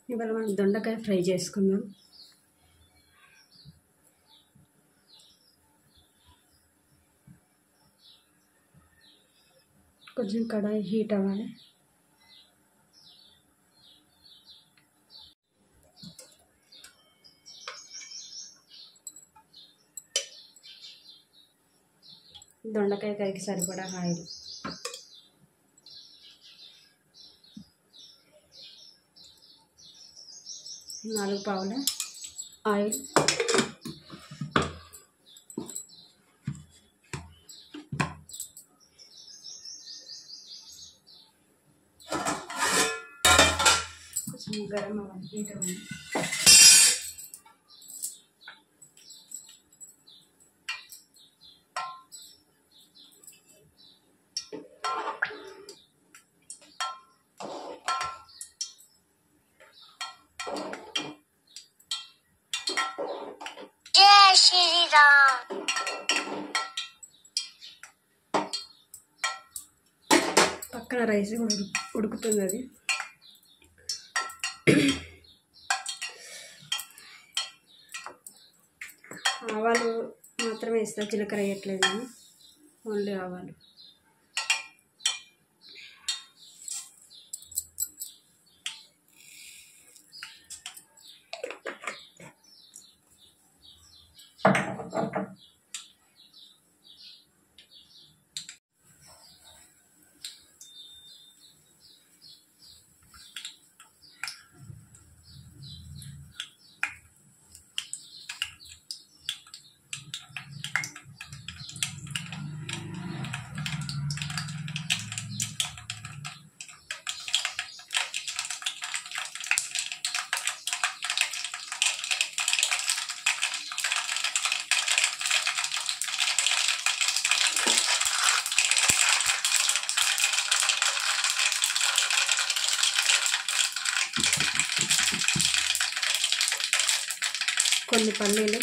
ఇవాళ మనం దొండకాయ ఫ్రై చేసుకుందాం. కొంచెం కడాయి హీట్ అవ్వాలి. దొండకాయ కర్రీకి సరిపడా ఆయిల్, నాలుగు పావుల ఆయిల్, కొంచెం గరం అవ్వాలి, హీట్ అవ్వాలి. పక్కన రైస్ ఉడుకుతుంది. అది ఆవాలు మాత్రమే వేస్తా, జీలకర్ర వేయట్లేదు నేను, ఓన్లీ ఆవాలు. కొన్ని పల్లీలు,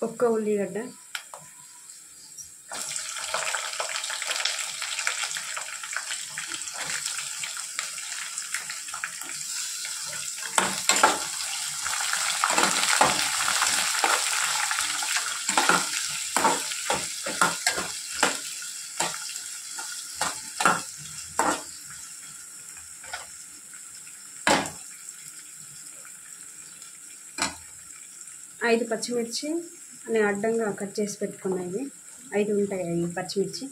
ఒక్క ఉల్లిగడ్డ, ఐదు పచ్చిమిర్చి నేను అడ్డంగా కట్ చేసి పెట్టుకున్నాయి. 5 ఉంటాయి అవి పచ్చిమిర్చి,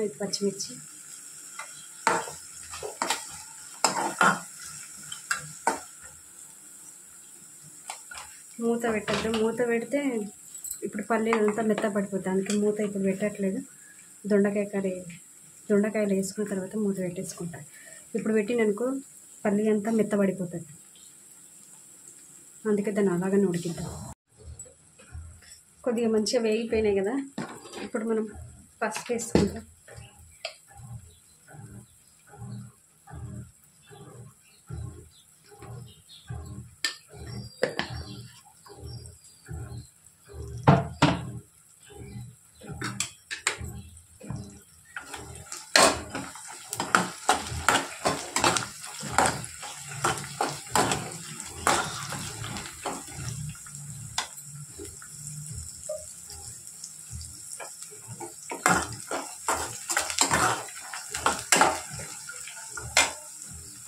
5 పచ్చిమిర్చి, మూత పెట్టద్దు. మూత పెడితే ఇప్పుడు పల్లీలు అంతా మెత్తపడిపోతుంది, అందుకే మూత ఇప్పుడు పెట్టట్లేదు. దొండకాయలు వేసుకున్న తర్వాత మూత పెట్టేసుకుంటాను. ఇప్పుడు పెట్టిననుకో పల్లి అంతా మెత్తబడిపోతుంది, అందుకే దాన్ని అలాగనే ఉడికిద్దాం. కొద్దిగా మంచిగా వేగిపోయినాయి కదా, ఇప్పుడు మనం పసుపు వేసుకుంటాం.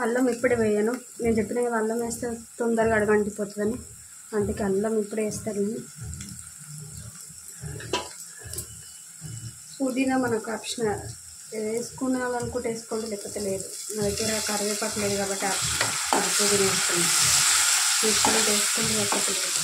అల్లం ఇప్పుడే వేయను, నేను చెప్పిన కదా అల్లం వేస్తే తొందరగా అడగంటిపోతుందని, అందుకే అల్లం ఇప్పుడే వేస్తారు. పుదీనా మనకు ఆప్షనల్, వేసుకున్నామనుకుంటే వేసుకోండి, లేకపోతే లేదు. నా దగ్గర కరివేపాకు లేదు కాబట్టి అది పుదీనా వేసుకున్నాను. వేసుకోండి లేకపోతే లేదు.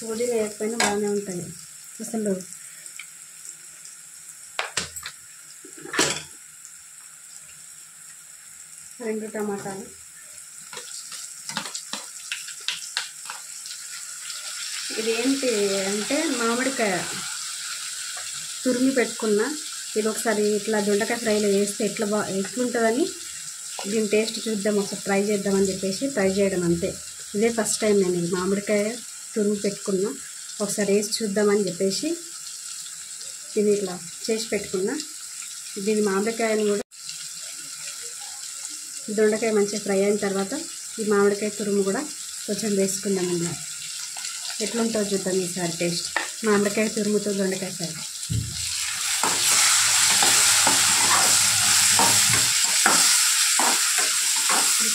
పుదీనా వేయకపోయినా బాగానే ఉంటుంది అసలు. రెండు టమాటాలు, ఇదేంటి అంటే మామిడికాయ తురిమి పెట్టుకున్న. ఇది ఒకసారి ఇట్లా దొండకాయ ఫ్రైలో వేస్తే ఎట్లుంటుందని దీని టేస్ట్ చూద్దాం, ఒకసారి ట్రై చేద్దామని చెప్పేసి ట్రై చేయడం అంతే. ఇదే ఫస్ట్ టైం నేను ఈ మామిడికాయ తురిమి పెట్టుకున్నా, ఒకసారి వేసి చూద్దామని చెప్పేసి దీన్ని ఇట్లా చేసి పెట్టుకున్నా. దీని మామిడికాయని కూడా దొండకాయ మంచిగా ఫ్రై అయిన తర్వాత ఈ మామిడికాయ తురుము కూడా కొంచెం వేసుకుందాం. ఇలా ఎట్లుంటుందో చూద్దాం ఈసారి టేస్ట్, మామిడికాయ తురుముతో దొండకాయ ఫ్రై.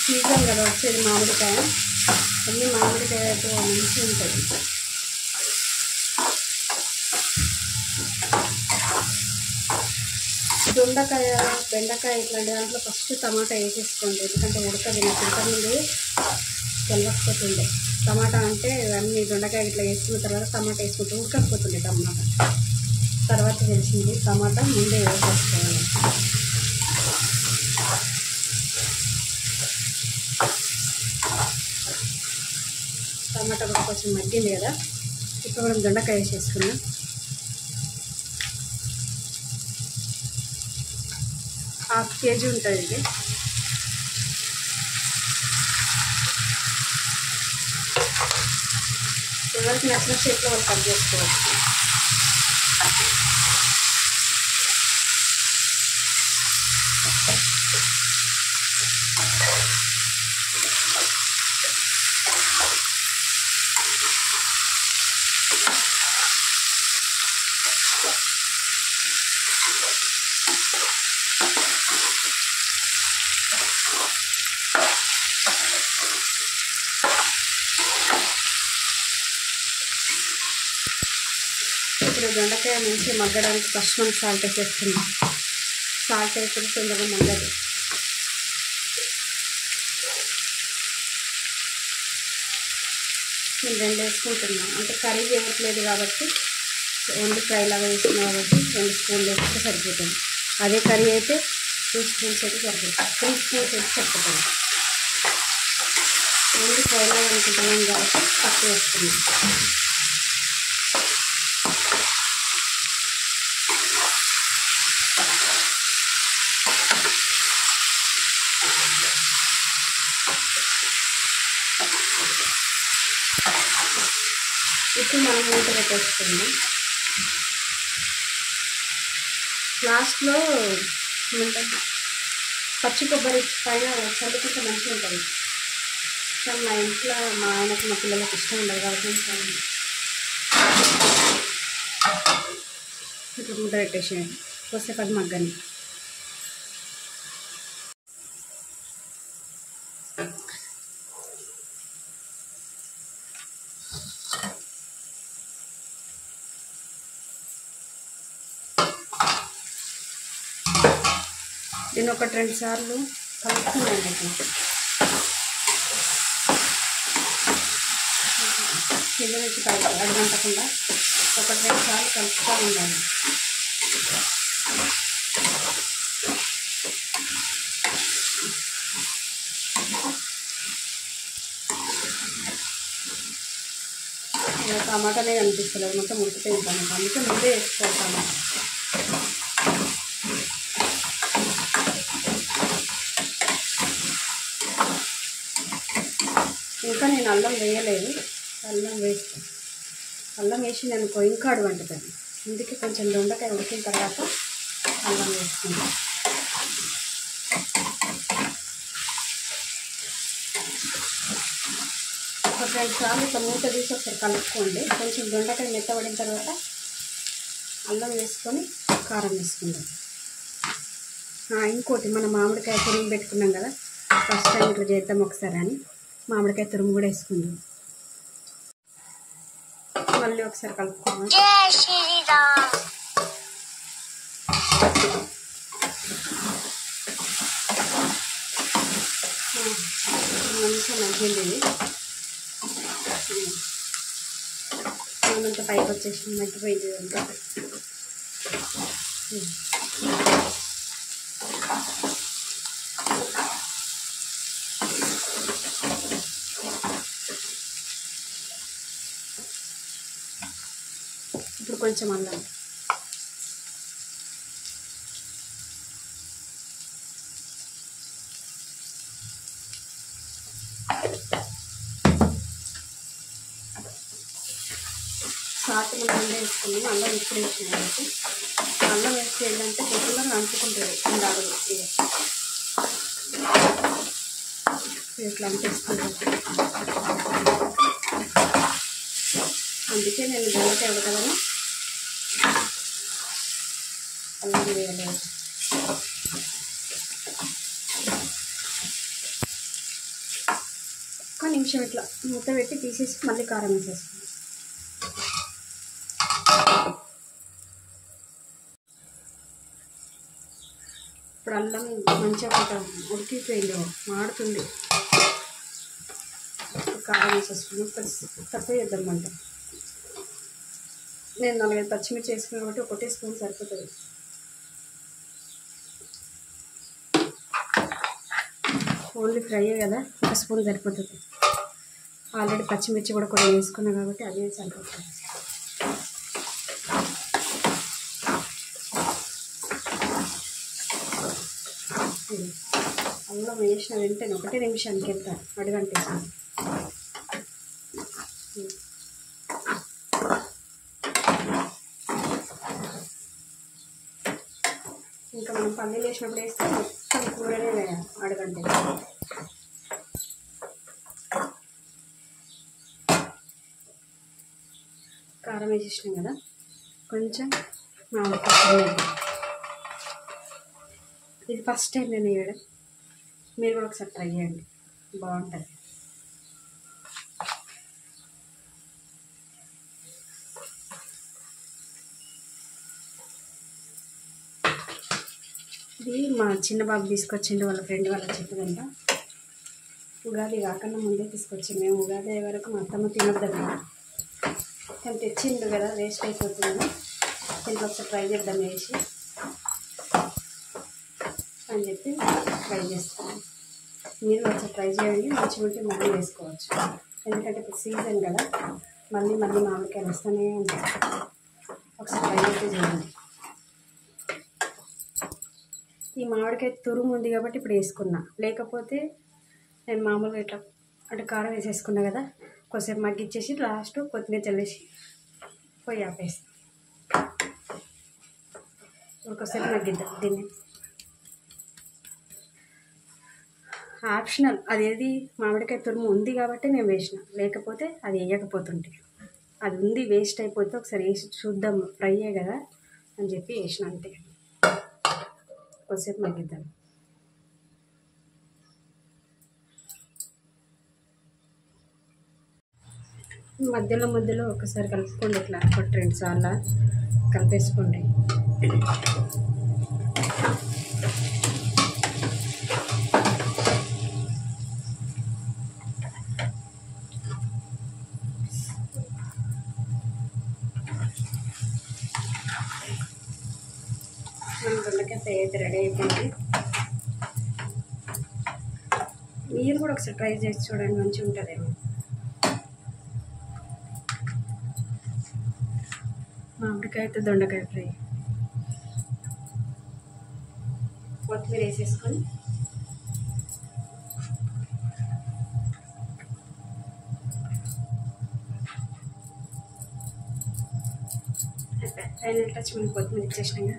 సీజన్ కదా వచ్చేది మామిడికాయ, అన్ని మామిడికాయతో మంచిగా ఉంటుంది. దొండకాయ, బెండకాయ ఇట్లాంటి దాంట్లో ఫస్ట్ టమాటా వేసేసుకోండి, ఎందుకంటే ఉడకది. నాకు ఇంతకుముందు తెలవకపోతుండే టమాటా అంటే అన్ని దొండకాయ ఇట్లా వేసుకున్న తర్వాత టమాటా వేసుకుంటూ ఉడకపోతుండే టమాటా. తర్వాత తెలిసింది టమాటా ముందే వేసేసుకోవాలి. టమాటా కూడా కొంచెం మగ్గింది కదా, ఇప్పుడు మనం దొండకాయ వేసేసుకున్నాం. ½ కేజీ ఉంటుంది ఇది. ఎవరికి నచ్చిన షేప్లో వాళ్ళు కట్ చేసుకోవచ్చు. ఇప్పుడు దొండకాయ మంచిగా మగ్గడానికి ఫస్ట్ మనం సాల్ట్ వేసేస్తున్నాం. సాల్ట్ వేసుకుని తొందరగా మగ్గదు. నేను 2 వేసుకుంటున్నాను, అంటే కర్రీ చేయట్లేదు కాబట్టి ఓన్లీ ఫ్రై లాగా వేసుకున్నాం కాబట్టి 2 స్పూన్లు వేస్తే సరిపోతుంది. అదే కర్రీ అయితే 2 స్పూన్స్ అయితే సరిపోతుంది, 3 స్పూన్స్ అయితే సరిపోతుంది. ఓన్లీ ఫ్రై లాగా అనుకుంటున్నాం కాబట్టి తక్కువ వేసుకున్నాం. ఇప్పుడు మనం మూత పెట్టేసుకుందాం. లాస్ట్లో ఏమంటారు, పచ్చి కొబ్బరి పైన చల్లుకుంటే మంచిగా ఉంటుంది. కానీ మా ఇంట్లో మా ఆయనకు మా పిల్లలకు ఇష్టం ఉండదు కాబట్టి ఇప్పుడు మూత పెట్టేసేయండి, కొద్దిసేపు అది మగ్గని. నేను 1-2 సార్లు కలుపుతున్నాను. కింద నుంచి పైకి అడగంటకుండా 1-2 సార్లు కలుపుతూ ఉండాలి. టమాటానే కనిపిస్తుంది, మొత్తం ఉడికిపోయి ఉంటాను, అందుకే ముందే వేసుకోవాలి. ఇంకా నేను అల్లం వేయలేదు, అల్లం వేసి అనుకో ఇంకా అడుగుంటుంది. అందుకే కొంచెం దొండకాయ ఉడికిన తర్వాత అల్లం వేసుకుంటాం. ఒక 2 సార్లు ఇట్లా మూత తీసి ఒకసారి కలుపుకోండి. కొంచెం దొండకాయ మెత్తబడిన తర్వాత అల్లం వేసుకొని కారం వేసుకుందాం. ఇంకోటి మన మామిడికాయ తురుము పెట్టుకున్నాం కదా, ఫస్ట్ టైం ఇట్లా చేద్దాం ఒకసారి అని మామిడికాయ తురుము కూడా వేసుకుందాం. మళ్ళీ ఒకసారి కలుపుకుందాం. మంచిగా మగ్గింది. అంతా పైకి వచ్చేసి మగ్గిపోయింది అంతా. ఇప్పుడు కొంచెం అల్లం, సాల్ట్ మనం వేసుకున్నాము. అల్లం ఇప్పుడు వేసిన కాబట్టి అల్లం వేస్తే ఏంటంటే తొందరగా అంటుకుంటుంది ఉండాలి. ఇట్లా అనిపిస్తుంది. అందుకే నేను దొండకాయ ఉడకలను అల్లం వేయలేదు. ఒక్క నిమిషం ఇట్లా మూత పెట్టి తీసేసి మళ్ళీ కారం వేసేసుకుంటాం. ఇప్పుడు అల్లం మంచిగా కొంచెం ఉడికిపోయిందో మాడుతుంది. కారం వేసేసుకుని తక్కువ చేద్దాం అంట. నేను 4-5 పచ్చిమిర్చి వేసుకున్నాను కాబట్టి ఒకటే స్పూన్ సరిపోతుంది. ఓన్లీ ఫ్రై కదా, ఒక స్పూన్ సరిపోతుంది. ఆల్రెడీ పచ్చిమిర్చి కూడా కొన్ని వేసుకున్నాను కాబట్టి అదే సరిపోతుంది. అల్లం వేసిన వెంటనే 1 నిమిషానికి ఎంత అడుగంటేసాను. ఇంకా మనం పల్లీలు వేసినప్పుడు వేస్తే మొత్తం కూరనే అడగంటే. కారం వేసేసినాం కదా, కొంచెం మామిడికాయ. ఇది ఫస్ట్ టైం నేను వేయడం, మీరు కూడా ఒకసారి ట్రై చేయండి, బాగుంటుంది. ఇది మా చిన్న బాబు తీసుకొచ్చిండు, వాళ్ళ ఫ్రెండ్ వాళ్ళ చెట్టుదంట. ఉగాది కాకుండా ముందే తీసుకొచ్చిండు. మేము ఉగాది అయ్యే వరకు మా అత్తమ్మ తినొద్దంట, కానీ తెచ్చిండు కదా వేస్ట్ అయిపోతుందని దీంట్లో ఒకసారి ట్రై చేద్దాం వేసి అని చెప్పి ట్రై చేస్తాను. మీరు ఒకసారి ట్రై చేయండి, మంచిగా ఉంటే మళ్ళీ వేసుకోవచ్చు. ఎందుకంటే ఇప్పుడు సీజన్ కదా, మళ్ళీ మామిడికాయలు వస్తూనే ఉంటాయి. ఒకసారి ట్రై అయితే చేయండి. ఈ మామిడికాయ తురుము ఉంది కాబట్టి ఇప్పుడు వేసుకున్నా, లేకపోతే నేను మామూలుగా ఇట్లా అంటే కారం వేసేసుకున్నా కదా, కొంచెంసేపు మగ్గిచ్చేసి లాస్ట్ కొత్తిమీర చల్లేసి పొయ్యి ఆపేస్తాను. ఇంకొకసేపు మగ్గిద్దాం దీన్ని. ఆప్షనల్, అదేది మామిడికాయ తురుము ఉంది కాబట్టి నేను వేసిన, లేకపోతే అది వేయకపోతుంటే. అది ఉంది వేస్ట్ అయిపోతే ఒకసారి వేసి చూద్దాం, ఫ్రైయే కదా అని చెప్పి వేసిన అంతే. కొద్దిసేపు మగ్గిద్దాం. మధ్యలో ఒకసారి కలుపుకోండి, ఇట్లా 1-2 సార్లు కలిపేసుకోండి. మన దొండకాయ ఫ్రై అయితే రెడీ అయిపోయింది. మీరు కూడా ఒకసారి ట్రై చేసి చూడండి, మంచిగా ఉంటుందేమో. మామిడికాయతో దొండకాయ ఫ్రై. కొత్తిమీర వేసేసుకొని ఫైనల్ టచ్ మనం కొత్తిమీర ఇచ్చేసినాక